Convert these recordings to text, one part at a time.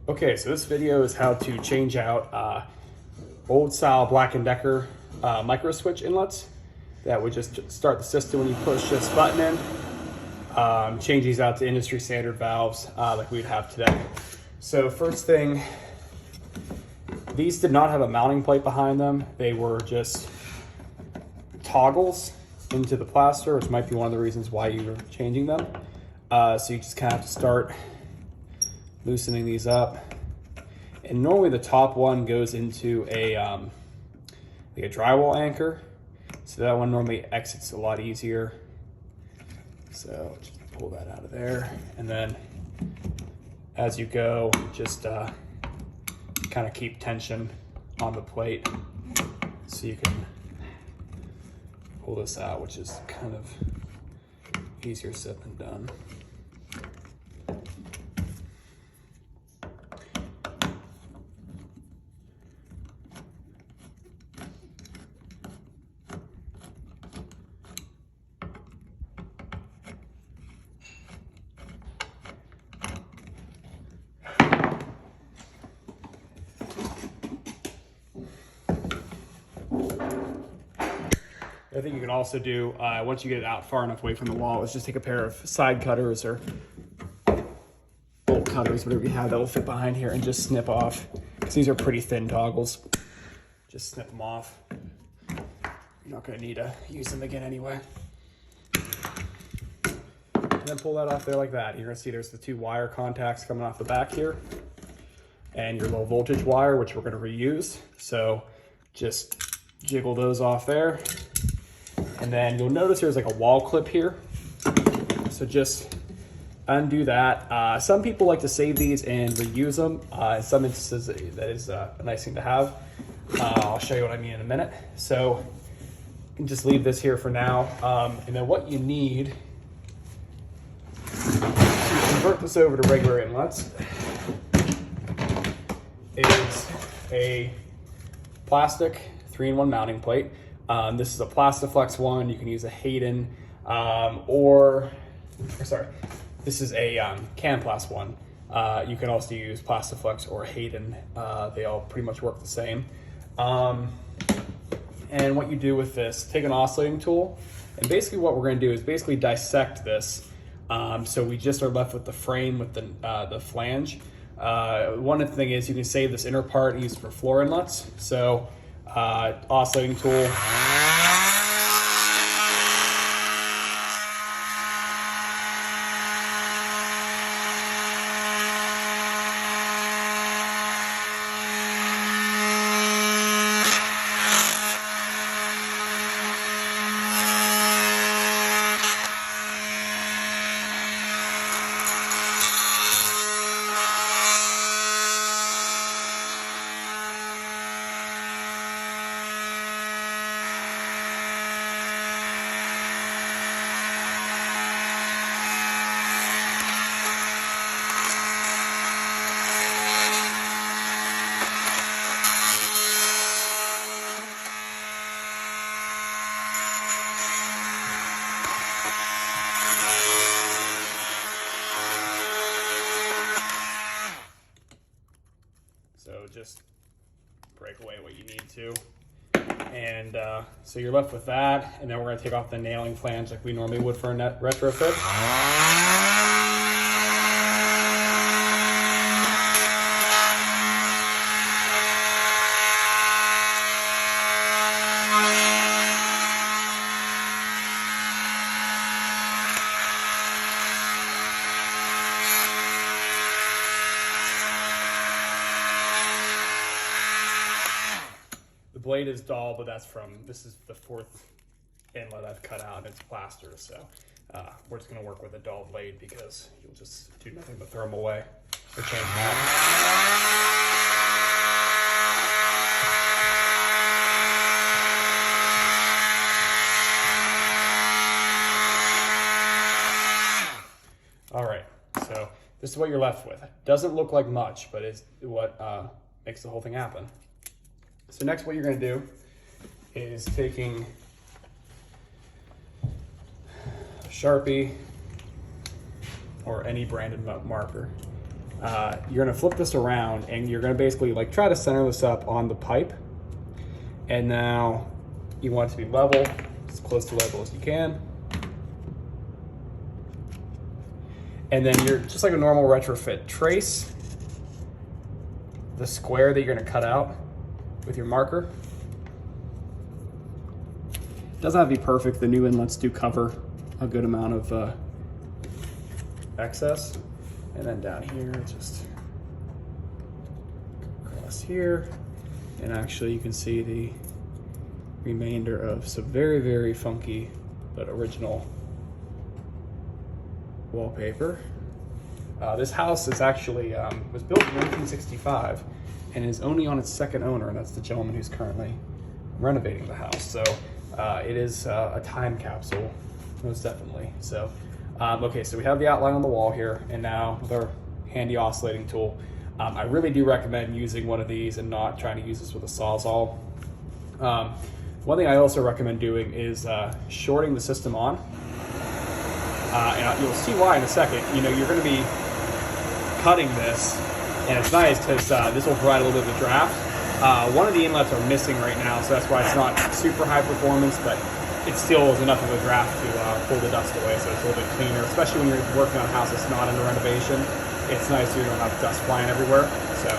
Okay, so this video is how to change out old style Black & Decker micro switch inlets that would just start the system when you push this button in. Change these out to industry standard valves like we'd have today. So first thing, these did not have a mounting plate behind them. They were just toggles into the plaster, which might be one of the reasons why you're changing them. So you just kind of have to start loosening these up. And normally the top one goes into a like a drywall anchor. So that one normally exits a lot easier. So just pull that out of there. And then as you go, just kind of keep tension on the plate so you can pull this out, which is kind of easier said than done. I think you can also do, once you get it out far enough away from the wall, is just take a pair of side cutters or bolt cutters, whatever you have that will fit behind here, and just snip off, because these are pretty thin toggles. Just snip them off. You're not going to need to use them again anyway. And then pull that off there like that. You're going to see there's the two wire contacts coming off the back here, and your low voltage wire, which we're going to reuse. So just jiggle those off there. And then you'll notice there's like a wall clip here. So just undo that. Some people like to save these and reuse them. In some instances, that is a nice thing to have. I'll show you what I mean in a minute. So you can just leave this here for now. And then what you need to convert this over to regular inlets is a plastic 3-in-1 mounting plate. This is a Plastiflex one. You can use a Hayden this is a Canplast one. You can also use Plastiflex or Hayden. They all pretty much work the same. And what you do with this, take an oscillating tool, and basically what we're going to do is basically dissect this. So we just are left with the frame with the flange. One thing is you can save this inner part and use it for floor inlets. So oscillating tool. So just break away what you need to. And so you're left with that. And then we're going to take off the nailing flange like we normally would for a retrofit. The blade is dull, but this is the 4th inlet I've cut out, and it's plaster, so we're just gonna work with a dull blade because you'll just do nothing but throw them away or change them out. All right, so this is what you're left with. Doesn't look like much, but it's what makes the whole thing happen. So next what you're going to do is taking a Sharpie or any branded marker, you're gonna flip this around and you're gonna basically like try to center this up on the pipe. And now you want it to be level, as close to level as you can. And then you're just like a normal retrofit, trace the square that you're gonna cut out with your marker. It doesn't have to be perfect. The new inlets do cover a good amount of excess. And then down here, just across here. And actually you can see the remainder of some very, very funky but original wallpaper. This house is actually was built in 1965 and is only on its second owner, and that's the gentleman who's currently renovating the house. So it is a time capsule, most definitely. So okay, so we have the outline on the wall here, and now with our handy oscillating tool, I really do recommend using one of these and not trying to use this with a Sawzall. One thing I also recommend doing is shorting the system on. And you'll see why in a second. You know, you're going to be cutting this, and it's nice because this will provide a little bit of a draft. One of the inlets are missing right now, so that's why it's not super high performance, but it still is enough of a draft to pull the dust away, so it's a little bit cleaner, especially when you're working on a house that's not under renovation. It's nice so you don't have dust flying everywhere. So.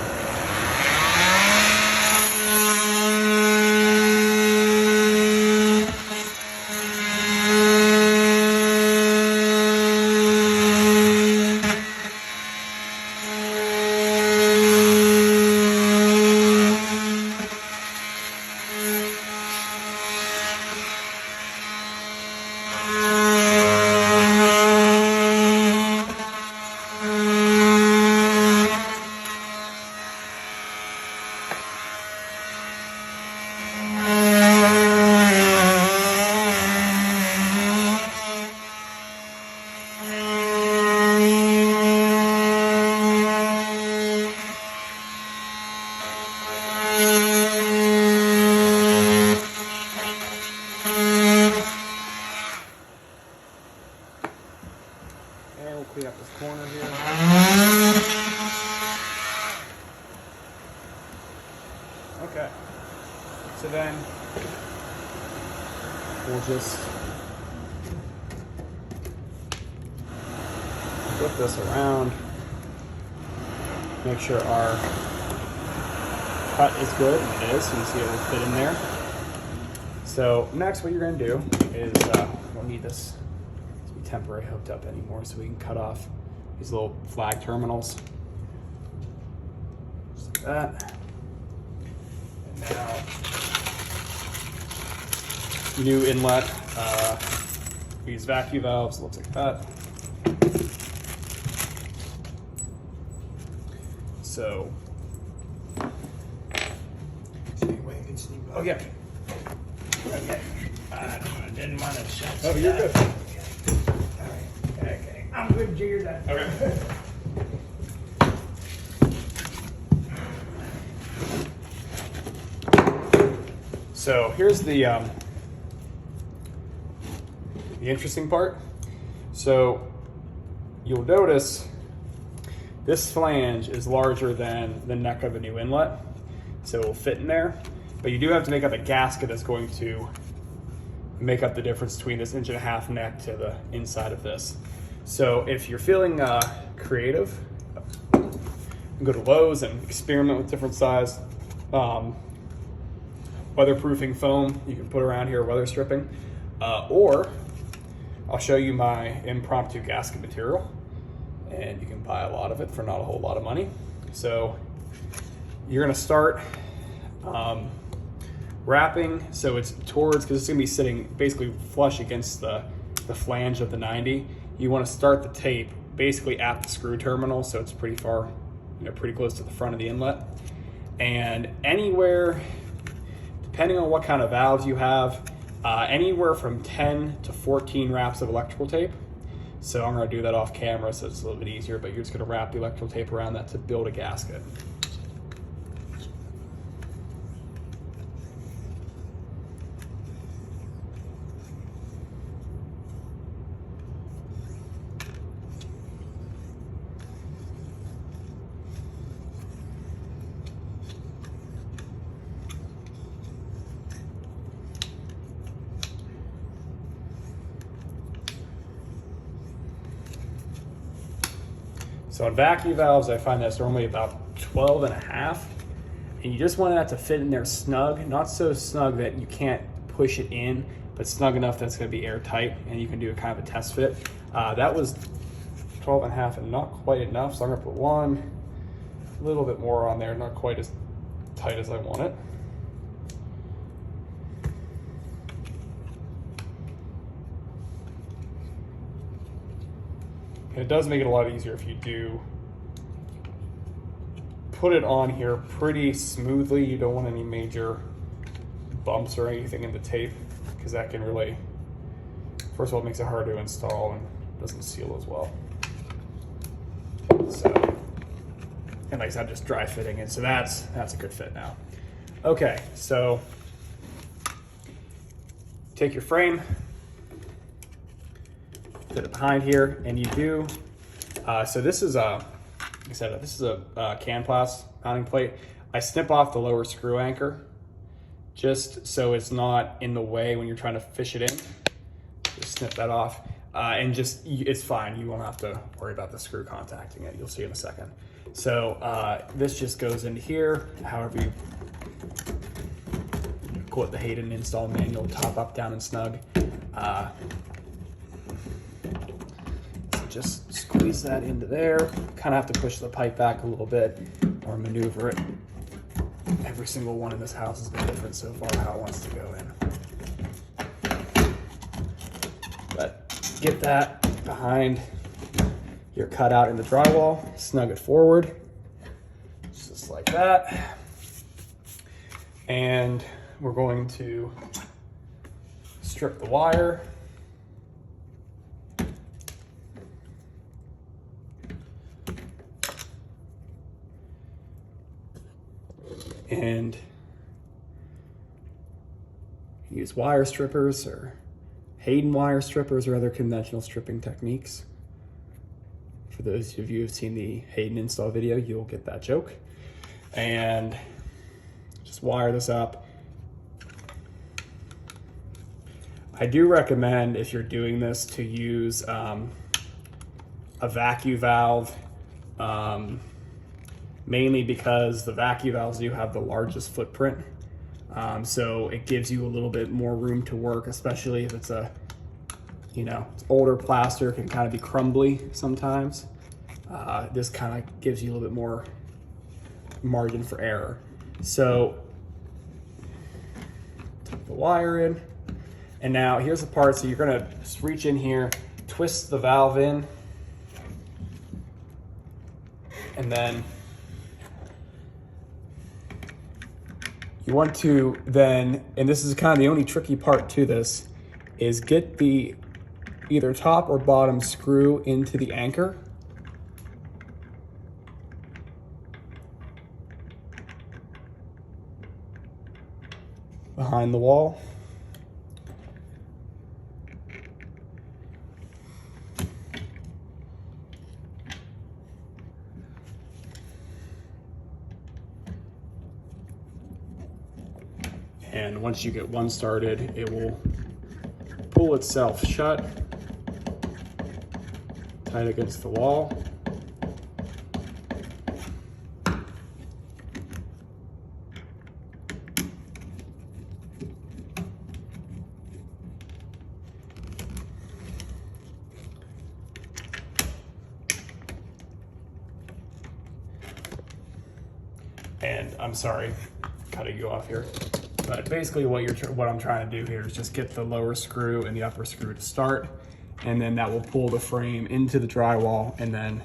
And we'll clean up this corner here. Okay. So then we'll just flip this around. Make sure our cut is good, and it is, so you see it will fit in there. So next what you're going to do is, we'll need this to be temporary hooked up anymore, so we can cut off these little flag terminals. Just like that. And now, new inlet, these vacuum valves, looks like that. So, oh yeah. Okay. I didn't want to shut. Oh, you're good. All right. Okay. I'm good, Jigger. Then. Okay. So here's the interesting part. So you'll notice this flange is larger than the neck of a new inlet, so it will fit in there. But you do have to make up a gasket that's going to make up the difference between this 1.5 inch neck to the inside of this. So if you're feeling creative, go to Lowe's and experiment with different size weatherproofing foam you can put around here, weather stripping, or I'll show you my impromptu gasket material, and you can buy a lot of it for not a whole lot of money. So you're gonna start wrapping so it's towards, because it's gonna be sitting basically flush against the flange of the 90. You wanna start the tape basically at the screw terminal, so it's pretty far, pretty close to the front of the inlet. And anywhere, depending on what kind of valves you have, anywhere from 10 to 14 wraps of electrical tape. So I'm gonna do that off camera so it's a little bit easier, but you're just gonna wrap the electrical tape around that to build a gasket. So on vacuum valves, I find that's normally about 12 and a half. And you just want that to fit in there snug, not so snug that you can't push it in, but snug enough that it's gonna be airtight and you can do a kind of a test fit. That was 12 and a half and not quite enough, so I'm gonna put one, a little bit more on there, not quite as tight as I want it. And it does make it a lot easier if you do put it on here pretty smoothly. You don't want any major bumps or anything in the tape, because that can really, first of all, it makes it hard to install and doesn't seal as well. So, and like I said, just dry fitting it. So that's a good fit now. Okay, so take your frame, fit it behind here, and you do, so this is a, like I said, this is a Canplas mounting plate. I snip off the lower screw anchor just so it's not in the way when you're trying to fish it in. Just snip that off, and just, it's fine. You won't have to worry about the screw contacting it. You'll see in a second. So this just goes into here, however you quote the Hayden install manual, top, up, down, and snug. So just squeeze that into there. Kind of have to push the pipe back a little bit or maneuver it. Every single one in this house has been different so far how it wants to go in. But get that behind your cutout in the drywall, snug it forward, just like that. And we're going to strip the wire. And use wire strippers or Hayden wire strippers or other conventional stripping techniques. For those of you who have seen the Hayden install video, you'll get that joke. And just wire this up. I do recommend, if you're doing this, to use a vacuum valve, mainly because the vacuum valves do have the largest footprint. So it gives you a little bit more room to work, especially if it's a, it's older plaster, can kind of be crumbly sometimes. This kind of gives you a little bit more margin for error. So tuck the wire in. And now here's the part, so you're gonna just reach in here, twist the valve in, and then you want to then, and this is kind of the only tricky part to this, is get the either top or bottom screw into the anchor. Behind the wall. And once you get one started, it will pull itself shut, tight against the wall. And I'm sorry, cutting you off here. But basically what I'm trying to do here is just get the lower screw and the upper screw to start, and then that will pull the frame into the drywall, and then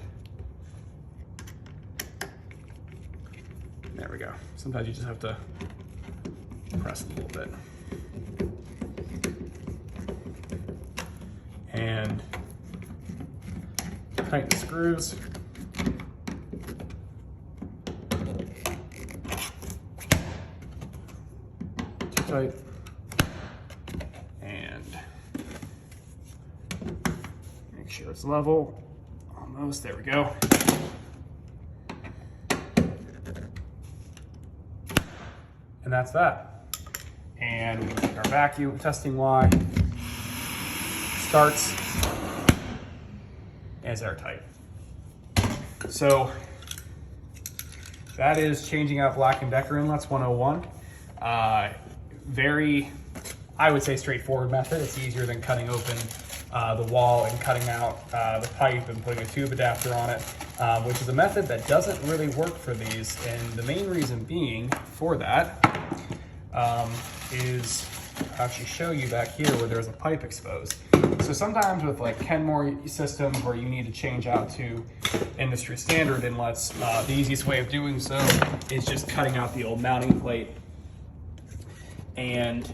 there we go. Sometimes you just have to press a little bit. And tighten the screws. Tight. And make sure it's level. Almost, there we go. And that's that. And our vacuum testing Y starts as airtight. So that is changing out Black & Decker inlets 101. Very, I would say, straightforward method. It's easier than cutting open the wall and cutting out the pipe and putting a tube adapter on it, which is a method that doesn't really work for these. And the main reason being for that is I'll actually show you back here where there's a pipe exposed. So sometimes with like Kenmore systems where you need to change out to industry standard inlets, the easiest way of doing so is just cutting out the old mounting plate and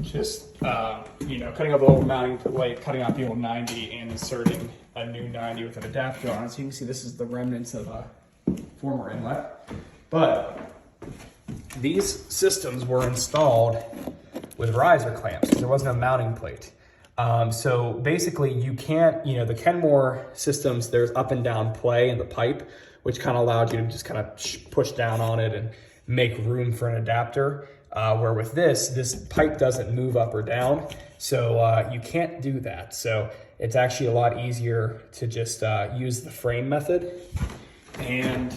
just, cutting out the old mounting plate, cutting out the old 90 and inserting a new 90 with an adapter on it. So you can see this is the remnants of a former inlet. But these systems were installed with riser clamps. There wasn't a mounting plate. So basically you can't, the Kenmore systems, there's up and down play in the pipe, which kind of allowed you to just kind of push down on it and make room for an adapter. Where with this pipe doesn't move up or down. So you can't do that. So it's actually a lot easier to just use the frame method. And